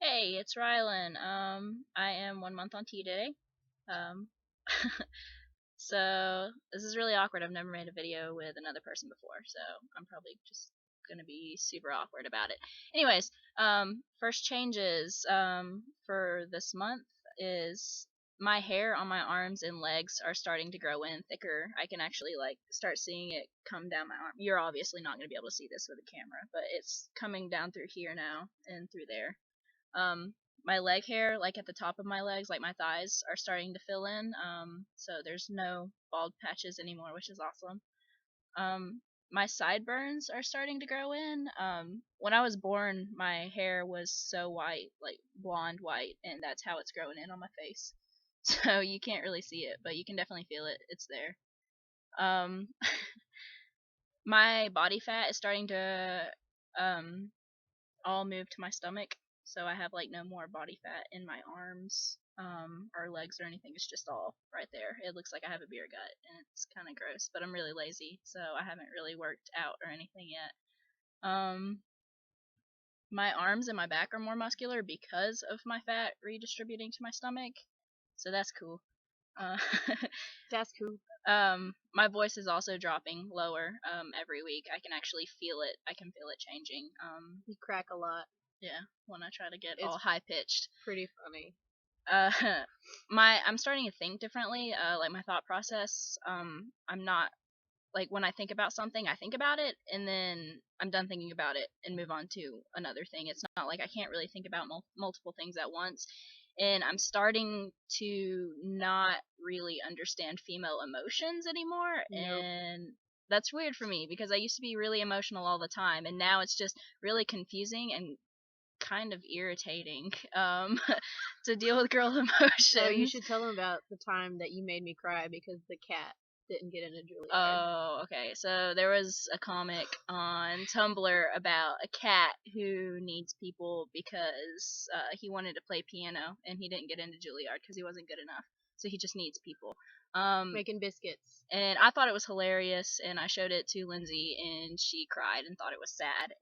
Hey, it's Rylan. I am 1 month on T today. Um, so this is really awkward. I've never made a video with another person before, so I'm probably just gonna be super awkward about it. Anyways, first changes for this month is my hair on my arms and legs are starting to grow in thicker. I can actually like start seeing it come down my arm. You're obviously not gonna be able to see this with a camera, but it's coming down through here now and through there. um, my leg hair, like at the top of my legs, like my thighs, are starting to fill in. So there's no bald patches anymore, which is awesome. My sideburns are starting to grow in. When I was born, my hair was so white, like blonde white, and that's how it's growing in on my face. So you can't really see it, but you can definitely feel it. It's there. Um, my body fat is starting to um, all move to my stomach, so I have like no more body fat in my arms, or legs or anything. It's just all right there. It looks like I have a beer gut, and it's kind of gross. But I'm really lazy, so I haven't really worked out or anything yet. Um, my arms and my back are more muscular because of my fat redistributing to my stomach, so that's cool. Uh, That's cool. my voice is also dropping lower every week. I can actually feel it. I can feel it changing. You crack a lot. Yeah, when I try to get It's all high pitched. pretty funny. Uh, I'm starting to think differently. Like my thought process. I'm not like when I think about something, I think about it, and then I'm done thinking about it and move on to another thing. It's not like I can't really think about multiple things at once. And I'm starting to not really understand female emotions anymore, Nope. and that's weird for me because I used to be really emotional all the time, and now it's just really confusing and kind of irritating to deal with girl emotions. So you should tell them about the time that you made me cry because the cat didn't get into Juilliard. Oh, okay. So there was a comic on Tumblr about a cat who needs people because he wanted to play piano and he didn't get into Juilliard because he wasn't good enough. So he just needs people. Making biscuits. And I thought it was hilarious, and I showed it to Lindsay, and she cried and thought it was sad.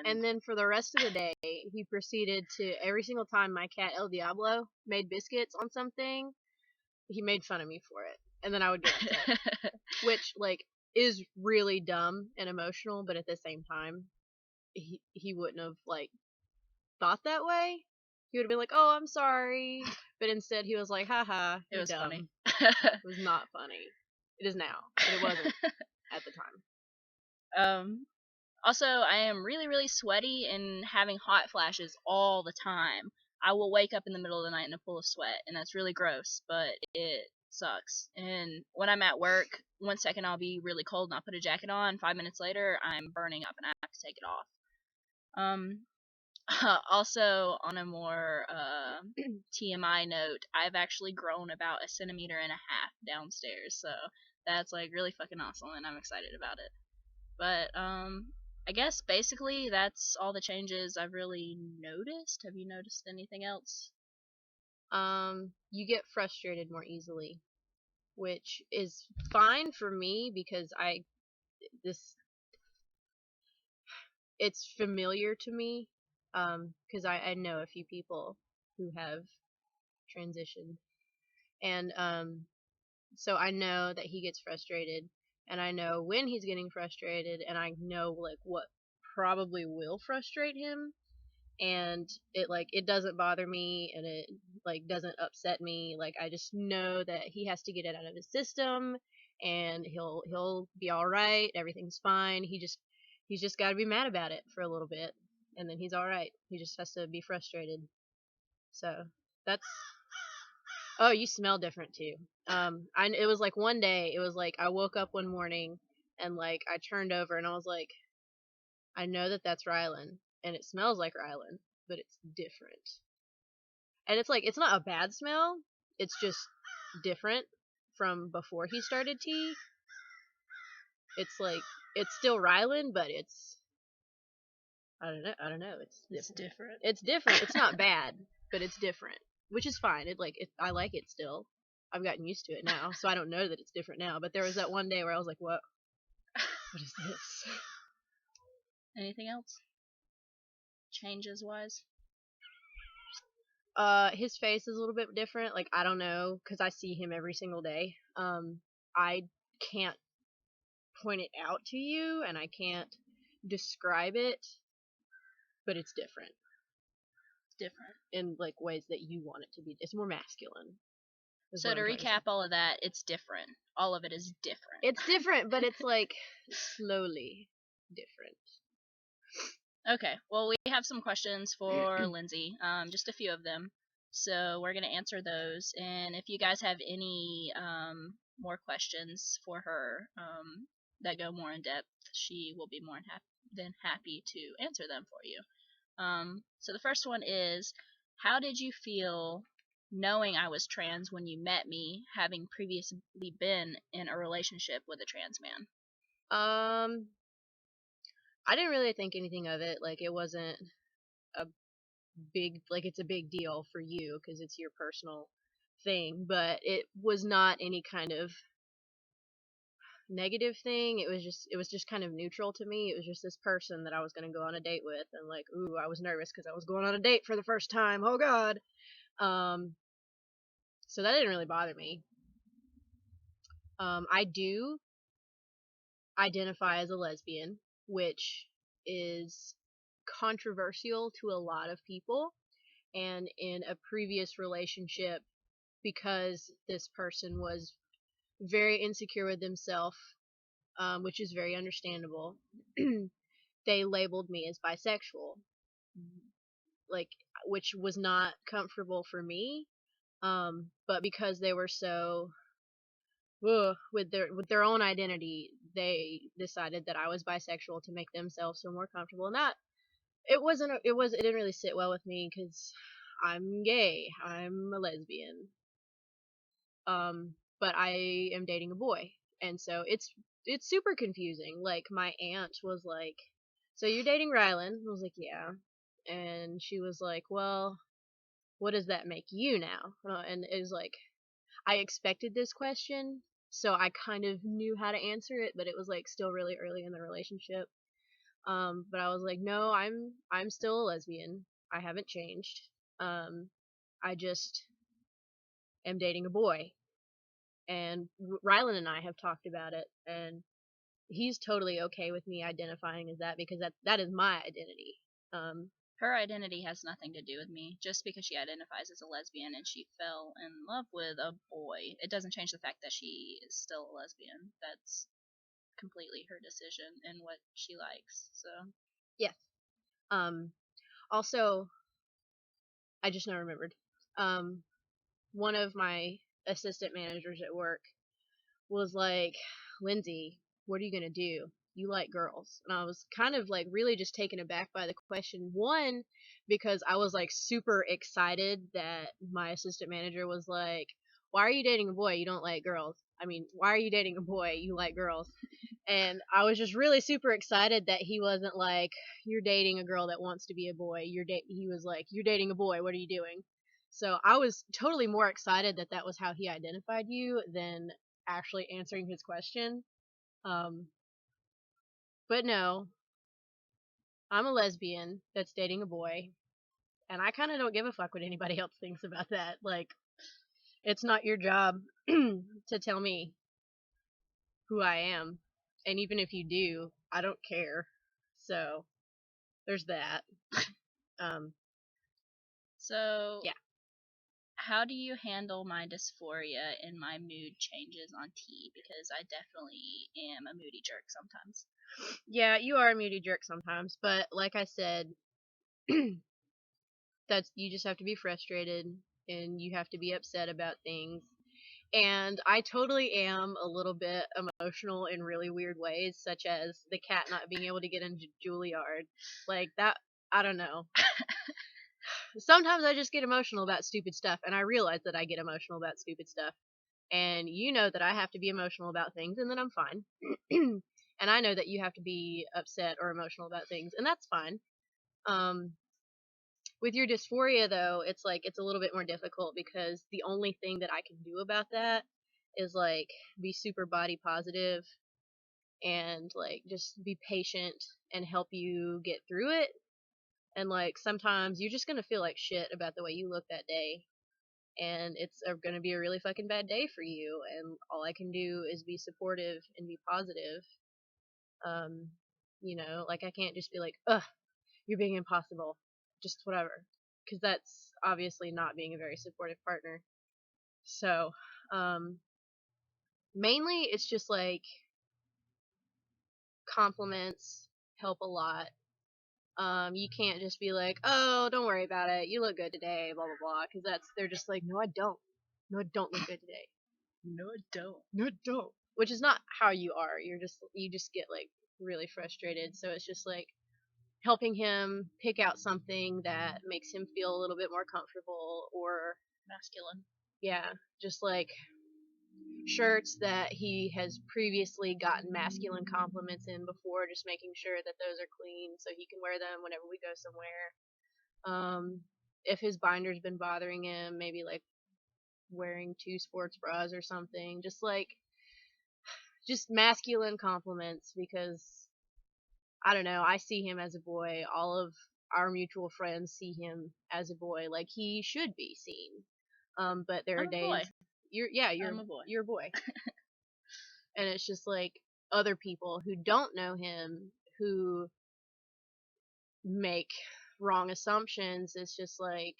And then for the rest of the day, he proceeded to every single time my cat El Diablo made biscuits on something, he made fun of me for it, and then I would get upset, which like is really dumb and emotional, but at the same time, he wouldn't have like thought that way. He would have been like, "Oh, I'm sorry," but instead he was like, "Haha, It you're was dumb." funny. It was not funny. It is now, but it wasn't at the time. Also, I am really, really sweaty and having hot flashes all the time. I will wake up in the middle of the night in a pool of sweat, and that's really gross, but it sucks. And when I'm at work, 1 second I'll be really cold and I'll put a jacket on. 5 minutes later, I'm burning up and I have to take it off. Um, also, on a more TMI note, I've actually grown about 1.5 centimeters downstairs, so that's like really fucking awesome, and I'm excited about it. But I guess basically that's all the changes I've really noticed. Have you noticed anything else? You get frustrated more easily, which is fine for me because this it's familiar to me, because I know a few people who have transitioned, and so I know that he gets frustrated, and I know when he's getting frustrated, and I know like what probably will frustrate him, and it doesn't bother me, and it like doesn't upset me. Like I just know that he has to get it out of his system, and he'll be all right. Everything's fine. He's just got to be mad about it for a little bit, and then he's all right. He just has to be frustrated. So that's. Oh, you smell different too. It was like one day. It was like I woke up one morning, and like I turned over, and I was like, I know that that's Rylan, and it smells like Rylan, but it's different. And it's like it's not a bad smell. It's just different from before he started tea. It's like it's still Rylan, but it's I don't know. I don't know. It's different. It's different. It's not bad, but it's different, which is fine. I like it still. I've gotten used to it now, so I don't know that it's different now. But there was that one day where I was like, "What? What is this?" Anything else? Changes wise? His face is a little bit different. Like, I don't know, because I see him every single day. I can't point it out to you, and I can't describe it, but it's different Different. in like ways that you want it to be. It's more masculine. Is So what to I'm trying to say. recap all of that, it's different. All of it is different. It's different, but it's like slowly different. Okay, well, we have some questions for Lindsay, just a few of them. So we're going to answer those. And if you guys have any more questions for her that go more in depth, she will be more than happy to answer them for you. So the first one is, how did you feel knowing I was trans when you met me, having previously been in a relationship with a trans man? I didn't really think anything of it. Like, it wasn't a it's a big deal for you because it's your personal thing, but it was not any kind of negative thing. It was just kind of neutral to me. It was just this person that I was going to go on a date with, and like, ooh, I was nervous because I was going on a date for the first time. Oh god. Um so that didn't really bother me. I do identify as a lesbian, which is controversial to a lot of people. And in a previous relationship, because this person was very insecure with themselves, which is very understandable, they labeled me as bisexual, like, which was not comfortable for me. But because they were so with their own identity, they decided that I was bisexual to make themselves feel more comfortable. And that it didn't really sit well with me because I'm gay, I'm a lesbian, but I am dating a boy, and so it's super confusing. Like, my aunt was like, "So you're dating Rylan?" I was like, "Yeah," and she was like, "Well, what does that make you now?" And it was like, I expected this question, so I kind of knew how to answer it, but it was like still really early in the relationship. But I was like, "No, I'm still a lesbian. I haven't changed. Um, I just am dating a boy." And Rylan and I have talked about it, and he's totally okay with me identifying as that because that is my identity. Um, Her identity has nothing to do with me. Just because she identifies as a lesbian and she fell in love with a boy, it doesn't change the fact that she is still a lesbian. That's completely her decision and what she likes. So, yes. Um, Also, I just now remembered. Um, One of my assistant managers at work was like, "Lindsay, what are you gonna do? You like girls?" And I was kind of like really just taken aback by the question. One, because I was like super excited that my assistant manager was like, "Why are you dating a boy? You don't like girls. I mean, why are you dating a boy? You like girls." And I was just really super excited that he wasn't like, "You're dating a girl that wants to be a boy." He was like, "You're dating a boy. What are you doing?" So I was totally more excited that that was how he identified you than actually answering his question. Um, but no, I'm a lesbian that's dating a boy, and I kind of don't give a fuck what anybody else thinks about that. Like, it's not your job to tell me who I am, and even if you do, I don't care. So there's that. Um, so yeah, how do you handle my dysphoria and my mood changes on tea? Because I definitely am a moody jerk sometimes. yeah, you are a moody jerk sometimes, but like I said, that's you just have to be frustrated and you have to be upset about things. And I totally am a little bit emotional in really weird ways, such as the cat not being able to get into Juilliard. Like that, I don't know. Sometimes I just get emotional about stupid stuff, and I realize that I get emotional about stupid stuff. And you know that I have to be emotional about things, and then I'm fine. And I know that you have to be upset or emotional about things, and that's fine. Um, with your dysphoria though, it's like it's a little bit more difficult because the only thing that I can do about that is like be super body positive and like just be patient and help you get through it. And like sometimes you're just gonna feel like shit about the way you look that day, and it's gonna be a really fucking bad day for you. And all I can do is be supportive and be positive. Um, like I can't just be like, ugh, you're being impossible, just whatever, because that's obviously not being a very supportive partner. So, um, mainly it's just like compliments help a lot. You can't just be like, oh, don't worry about it. You look good today, blah blah blah, because they're just like, no, I don't. No, I don't look good today. No, I don't. No, I don't. Which is not how you are. You just get like really frustrated. So it's just like helping him pick out something that makes him feel a little bit more comfortable, or Masculine. yeah, just like shirts that he has previously gotten masculine compliments in before, just making sure that those are clean so he can wear them whenever we go somewhere. If his binder's been bothering him, maybe like wearing 2 sports bras or something, just masculine compliments, because I don't know, I see him as a boy. All of our mutual friends see him as a boy, like he should be seen. But there are I'm a boy. days you're I'm a boy. you're a boy. And it's just like other people who don't know him, who make wrong assumptions. It's just like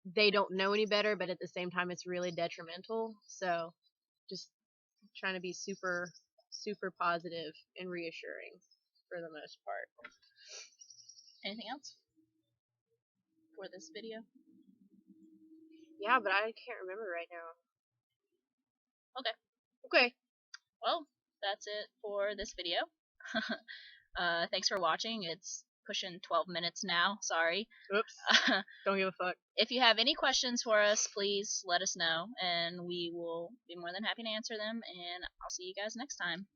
they don't know any better, but at the same time it's really detrimental. So just trying to be super super positive and reassuring for the most part. Anything else for this video? Yeah, but I can't remember right now. Okay. Okay. Well, that's it for this video. Thanks for watching. It's pushing 12 minutes now. Sorry. Oops. Don't give a fuck. If you have any questions for us, please let us know, and we will be more than happy to answer them. And I'll see you guys next time.